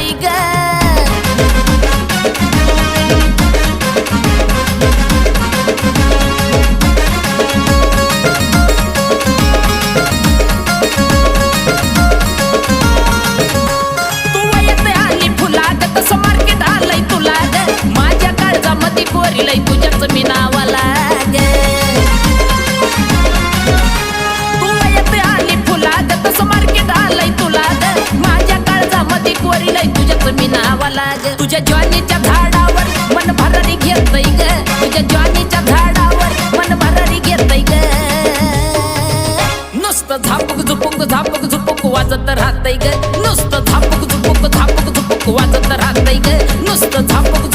राहतय ग कोरीलय तुझ्याच मी नावाला ग तू येते आली फुलाग तसं मार्केट आलंय तुला ग माझ्या काळजामध्ये कोरीलय तुझ्याच मी नावाला ग तुझ्या ज्वानीच्या झाडावर मन भरारी घेतय ग तुझ्या ज्वानीच्या झाडावर मन भरारी घेतय ग नुसतं झापूक झुपूक वाजत राहतय ग नुसतं झापूक झुपूक वाजत राहतय ग नुसतं झापूक